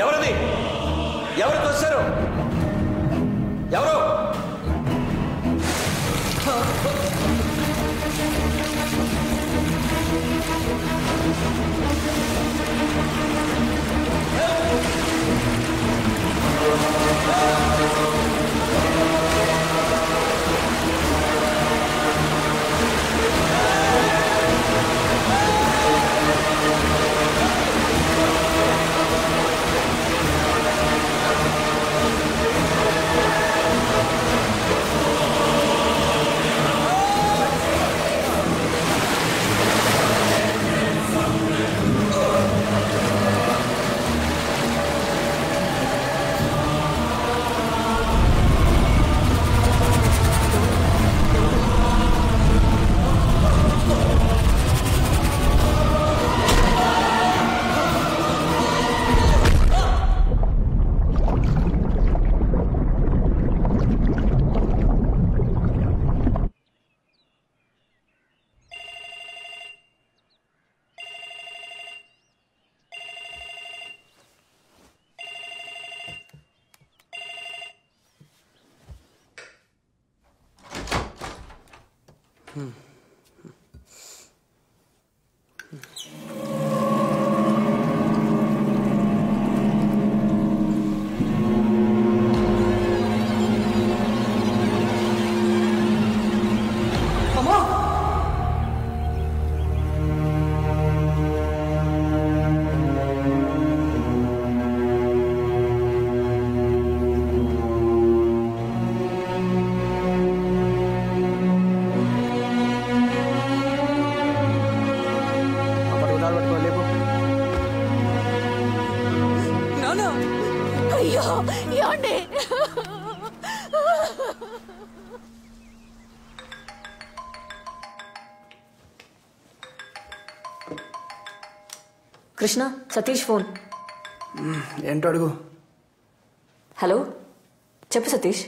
ఎవరది? ఎవరికి వచ్చారు? ఎవరు? కృష్ణ, సతీష్ ఫోన్. ఏంటో అడుగు. హలో, చెప్పు సతీష్.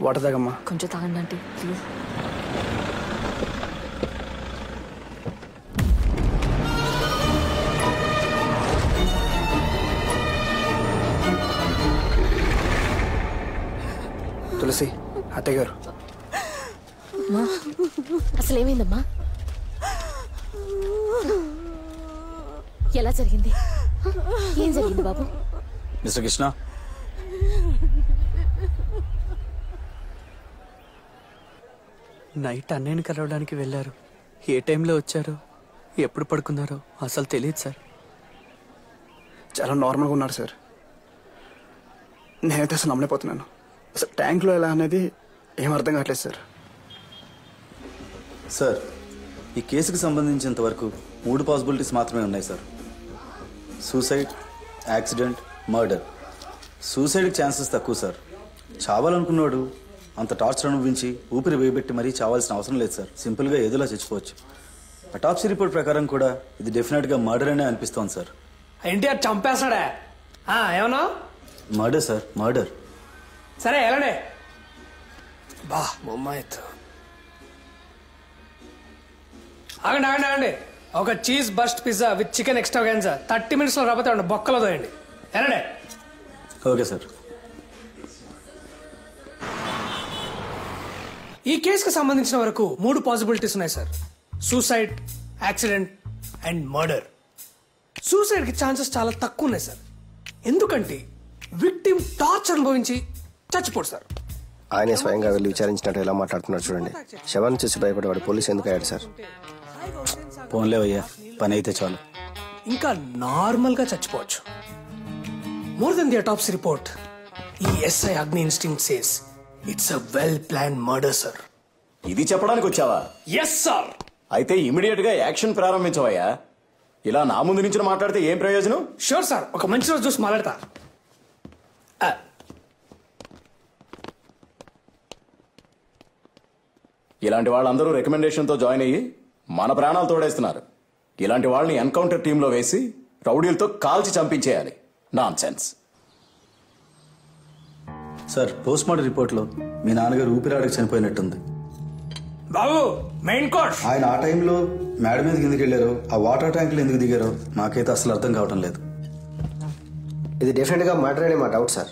వాటర్ తాగమ్మా. కొంచెం తాగండి ఆంటీ ప్లీజ్. తులసి, అత్తయ్య గారు. అసలు ఏమైందమ్మా? ఎలా జరిగింది? ఏం జరిగింది బాబు? మిస్టర్ కృష్ణ, నైట్ అన్నయ్యని కలవడానికి వెళ్ళారు. ఏ టైంలో వచ్చారో ఎప్పుడు పడుకున్నారో అసలు తెలియదు సార్. చాలా నార్మల్గా ఉన్నారు సార్. నేనైతే అసలు నమ్మలేకపోతున్నాను. అసలు ట్యాంక్లో ఎలా అనేది ఏం అర్థం కావట్లేదు సార్. సార్, ఈ కేసుకు సంబంధించినంత వరకు 3 పాసిబిలిటీస్ మాత్రమే ఉన్నాయి సార్. Suicide, accident, murder. సూసైడ్కి ఛాన్సెస్ తక్కువ సార్. చావాలనుకున్నాడు అంత టార్చర్ అనుభవించి ఊపిరి వేయబెట్టి మరీ చావాల్సిన అవసరం లేదు సార్. సింపుల్గా ఏదోలా చచ్చిపోవచ్చు. అటాప్సీ రిపోర్ట్ ప్రకారం కూడా ఇది డెఫినెట్గా మర్డర్ అనే అనిపిస్తోంది సార్. ఎన్టీఆర్ చంపేస్తాడా? ఏమన్నా? Murder sir, murder. సరే ఎలానే బా మొమ్మాయిత్. ఆగండి ఆగండి ఆగండి. ఒక cheese burst pizza with chicken extravaganza 30 minutesలో రాబోతే బొక్కలో దోయండి. ఎలానే? Okay sir. ఈ కేసుకు సంబంధించిన వరకు 3 పాసిబిలిటీస్ ఉన్నాయి sir. Suicide, accident and murder. Suicide కి ఛాన్సెస్ చాలా తక్కువ ఉన్నాయి సార్. ఎందుకంటే విక్టిమ్ టార్చర్ అనుభవించి చచ్చిపోడు సార్. ఆయనే స్వయంగా వెళ్ళి విచారించినట్టు ఎలా మాట్లాడుతున్నారు చూడండి. శవాన్ని చూసి భయపడేవాడు పోలీసు ఎందుకు అయ్యాడు సార్? పోన్లేవయ్యా, పని అయితే చాలు. ఇంకా నార్మల్ గా చచ్చిపోవచ్చు. More than the autopsy report, ఈ SI Agni instinct says it's a well plan murder sir. ఇది చెప్పడానికి వచ్చావా? Yes sir. అయితే ఇమిడియట్ గా యాక్షన్ ప్రారంభించవయ్యా. ఇలా నా ముందు నుంచి మాట్లాడితే ఏం ప్రయోజనం? షూర్ సార్, ఒక మంచి రోజు చూసి మాట్లాడతా. ఇలాంటి వాళ్ళందరూ రికమెండేషన్ తో జాయిన్ అయ్యి మన ప్రాణాలు తోడేస్తున్నారు. ఇలాంటి వాళ్ళని ఎన్కౌంటర్ టీంలో వేసి రౌడీలతో కాల్చి చంపించేయాలి. Nonsense. Sir, post mortem రిపోర్ట్లో మీ నాన్నగారు ఊపిరాడకి చనిపోయినట్టుంది. బాబు, మెయిన్ కోర్స్. ఆయన ఆ టైంలో మేడ మీదకి ఎందుకు వెళ్ళారో, ఆ వాటర్ ట్యాంకులు ఎందుకు దిగారో నాకైతే అసలు అర్థం కావటం లేదు. ఇది డెఫినెట్ గా మర్డర్ అనే మా డౌట్ సార్.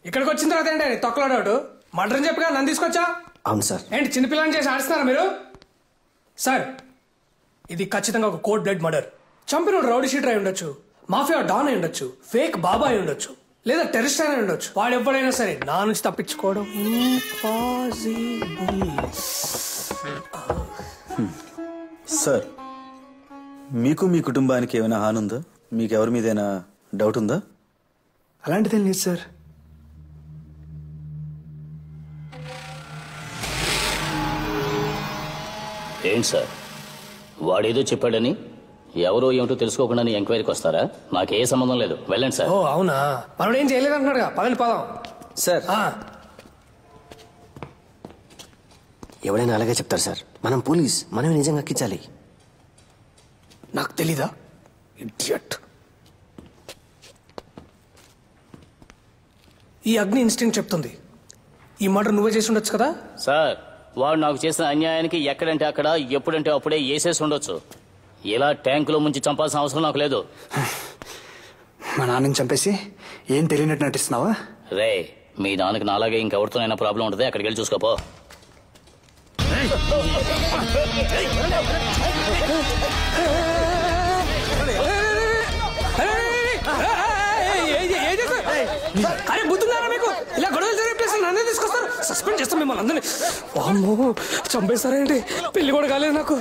ఇక్కడికి వచ్చిన తర్వాత ఏంటి తొక్కలో డౌట్? మర్డర్ అని చెప్పగా నన్ను తీసుకొచ్చా? అవును సార్. ఏంటి చిన్నపిల్లని చేసి ఆడిస్తున్నారా మీరు? సార్, ఇది ఖచ్చితంగా ఒక కోల్డ్ బ్లడ్ మర్డర్. చంపిన రౌడీ షీటర్ అయి ఉండొచ్చు, మాఫియా డాన్ అయి ఉండొచ్చు, ఫేక్ బాబా అయి ఉండొచ్చు, లేదా టెర్రరిస్ట్ అయినా ఉండొచ్చు. వాడు ఎవడైనా సరే నా నుంచి తప్పించుకోవడం ఇంపాసిబుల్. సార్, మీకు మీ కుటుంబానికి ఏమైనా హాని ఉందా? మీకు ఎవరి మీదైనా డౌట్ ఉందా? అలాంటిదేం లేదు సార్. ఏంటి సార్, వాడేదో చెప్పాడని ఎవరో ఏమిటో తెలుసుకోకుండా ఎంక్వైరీకి వస్తారా? నాకే సంబంధం లేదు, వెళ్ళండి సార్. ఓ అవునా, మనోడు ఏం చేయలేదు అంటున్నాడుగా, పదండి పదం. సార్, ఎవడైనా అలాగే చెప్తారు సార్. మనం పోలీస్, మనమే నిజంగా ఎక్కించాలి. నాకు తెలీదా ఇడియట్? ఈ అగ్ని ఇన్స్టింక్ట్ చెప్తుంది ఈ మర్డర్ నువ్వే చేసి ఉండొచ్చు కదా. సార్, వాడు నాకు చేసిన అన్యాయానికి ఎక్కడంటే అక్కడ ఎప్పుడంటే అప్పుడే వేసేసి ఉండొచ్చు. ఇలా ట్యాంకులో ముంచి చంపాల్సిన అవసరం నాకు లేదు. మా నాన్నని చంపేసి ఏం తెలియనట్టు నటిస్తున్నావా? రే, మీ నాన్నకి నాలాగే ఇంకెవరితోనైనా ప్రాబ్లం ఉంటుంది, అక్కడికి వెళ్ళి చూసుకోపో. అరే బుద్ధున్నారా మీకు? ఇలా గొడవలు జరిగే ప్లేస్ నన్నే తీసుకొస్తారు, సస్పెండ్ చేస్తాం మిమ్మల్ని అందరినీ. అమ్మో, చంపేస్తారేంటి? పెళ్లి కూడా కాలేదు నాకు.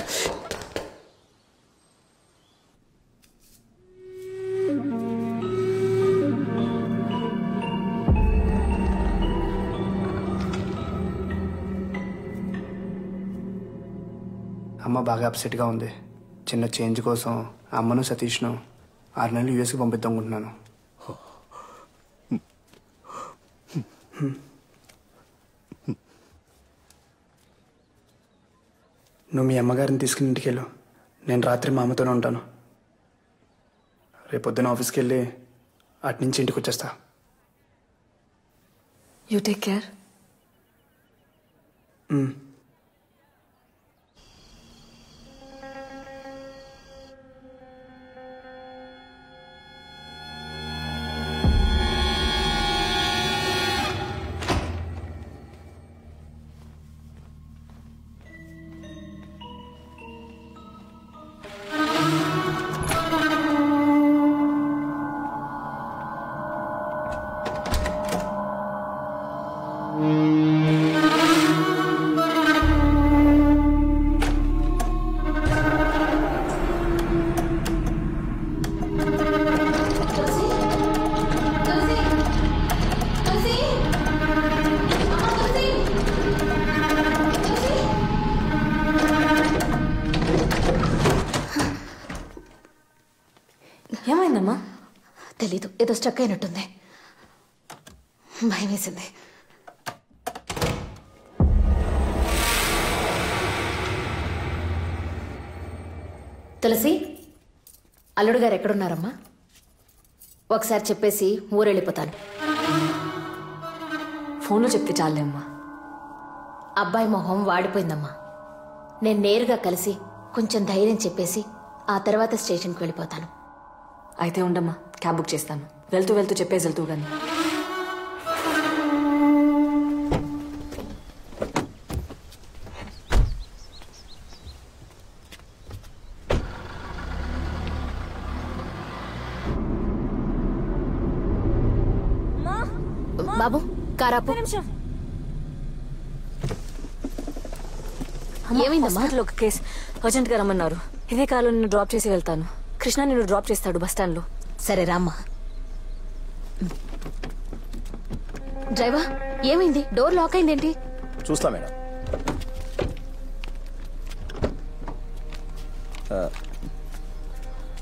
అమ్మ బాగా అప్సెట్గా ఉంది. చిన్న చేంజ్ కోసం అమ్మను సతీష్ను 6 నెలలు యూఎస్కి పంపిద్దాం అనుకుంటున్నాను. నువ్వు మీ అమ్మగారిని తీసుకుని ఇంటికి వెళ్ళు. నేను రాత్రి మా అమ్మతోనే ఉంటాను. రేపొద్దున ఆఫీస్కి వెళ్ళి అట్నుంచి ఇంటికి వచ్చేస్తా. You take care. ఏమైందమ్మా? తెలీదు, ఏదో స్ట్రక్ అయినట్టుంది. భయం వేసింది. తులసి, అల్లుడు గారు ఎక్కడున్నారమ్మా? ఒకసారి చెప్పేసి ఊరెళ్ళిపోతాను. ఫోన్లో చెప్తే చాలే అమ్మా. అబ్బాయి మొహం వాడిపోయిందమ్మా. నేను నేరుగా కలిసి కొంచెం ధైర్యం చెప్పేసి ఆ తర్వాత స్టేషన్కి వెళ్ళిపోతాను. అయితే ఉండమ్మా, క్యాబ్ బుక్ చేస్తాను. వెళ్తూ వెళ్తూ చెప్పేసి వెళ్తూ కానీ. బాబు, కారాపు. ఏమైందమ్మా? హాస్పిటల్ ఒక కేసు అర్జెంట్ గా రమ్మన్నారు. ఇదే కారులో నిన్ను డ్రాప్ చేసి వెళ్తాను. కృష్ణ నిన్ను డ్రాప్ చేస్తాడు బస్ స్టాండ్ లో. సరే రామ్మా. డ్రైవర్ ఏమైంది? డోర్ లాక్ అయిందేంటి? చూస్తా మేడం.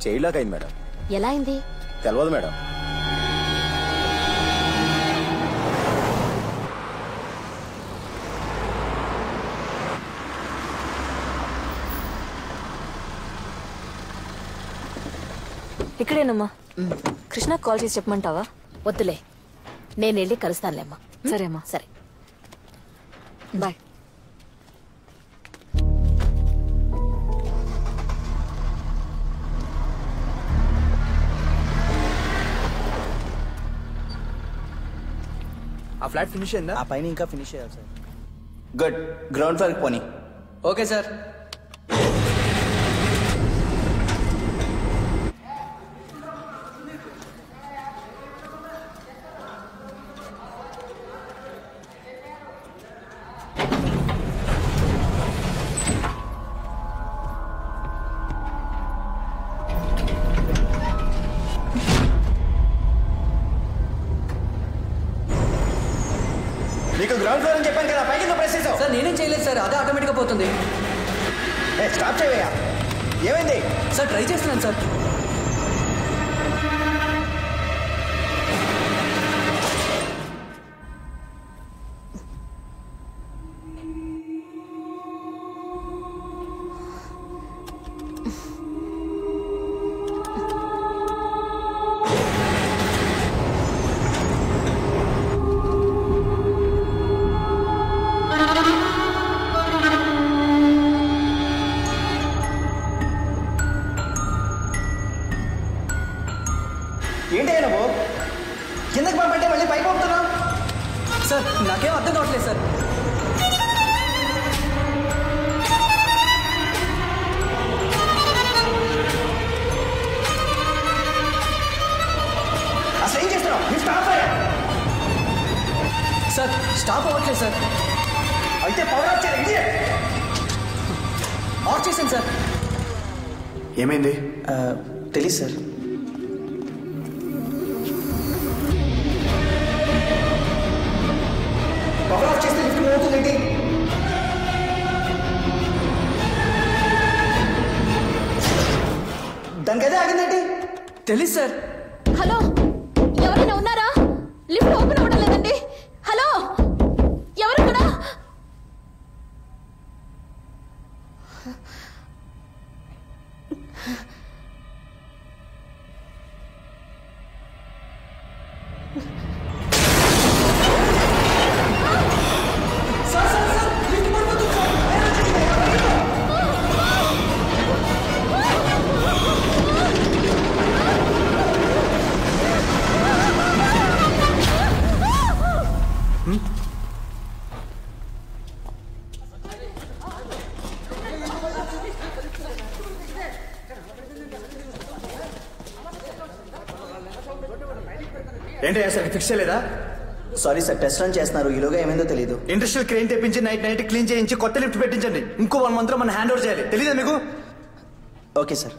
చైల్డ్ అయింది మేడం. ఎలా అయింది? తెలియదు మేడం. ఇక్కడేనమ్మా. కృష్ణ కాల్ చేసి చెప్పమంటావా? వద్దులే, నేను వెళ్ళి కలుస్తానులేమ్మా. సరే అమ్మా. సరే బాయ్. ఆ ఫ్లాట్ ఫినిష్ అయిందా? ఆ పైన ఇంకా ఫినిష్ చేయాలి సార్. గుడ్. గ్రౌండ్ ఫ్లోర్కి పోనీ. Okay sir. నీకు గ్రౌండ్ ఫ్లోర్ అని చెప్పాను కదా, పైకి నువ్వు ప్రెస్ చేసావు. సార్ నేనేం చేయలేదు సార్, అదే ఆటోమేటిక్గా పోతుంది. స్టాప్ చేయవయ్యా. ఏమైంది? సార్ ట్రై చేస్తున్నాను సార్. ఏంటి నువ్వు కిందకి పంపంటే మళ్ళీ పైకి పంపుతున్నావు? సార్ నాకేం అర్థం కావట్లేదు సార్. అసలు ఏం చేస్తున్నావు? నీ స్టాప్ అయ్యా. సార్ స్టాప్ అవ్వట్లేదు సార్. అయితే పవర్ ఆఫ్ చేయండి. ఆఫ్ చేశాను సార్. ఏమైంది? తెలీదు సార్. పవర్ ఆఫ్ చేస్తే లిఫ్ట్ మూవ్ అవుతుందేంటి? దానికి అదే ఆగిందేంటి? తెలీదు సార్. హలో, ఎవరైనా ఉన్నారా? లిఫ్ట్ ఓపెన్ అవ్వడం లేదండి. హలో, ఎవరక్కడ? ఏంటి అసలు ఫిక్స్ చేయలేదా? సారీ సార్, టెస్ట్ రన్ చేస్తున్నారు. ఈలోగా ఏమైందో తెలియదు. ఇండస్ట్రియల్ క్రెయిన్ తెప్పించి నైట్ క్లీన్ చేయించి కొత్త లిఫ్ట్ పెట్టించండి. ఇంకో 1 month లో మనం హ్యాండ్ ఓవర్ చేయాలి. తెలీదా మీకు? Okay sir.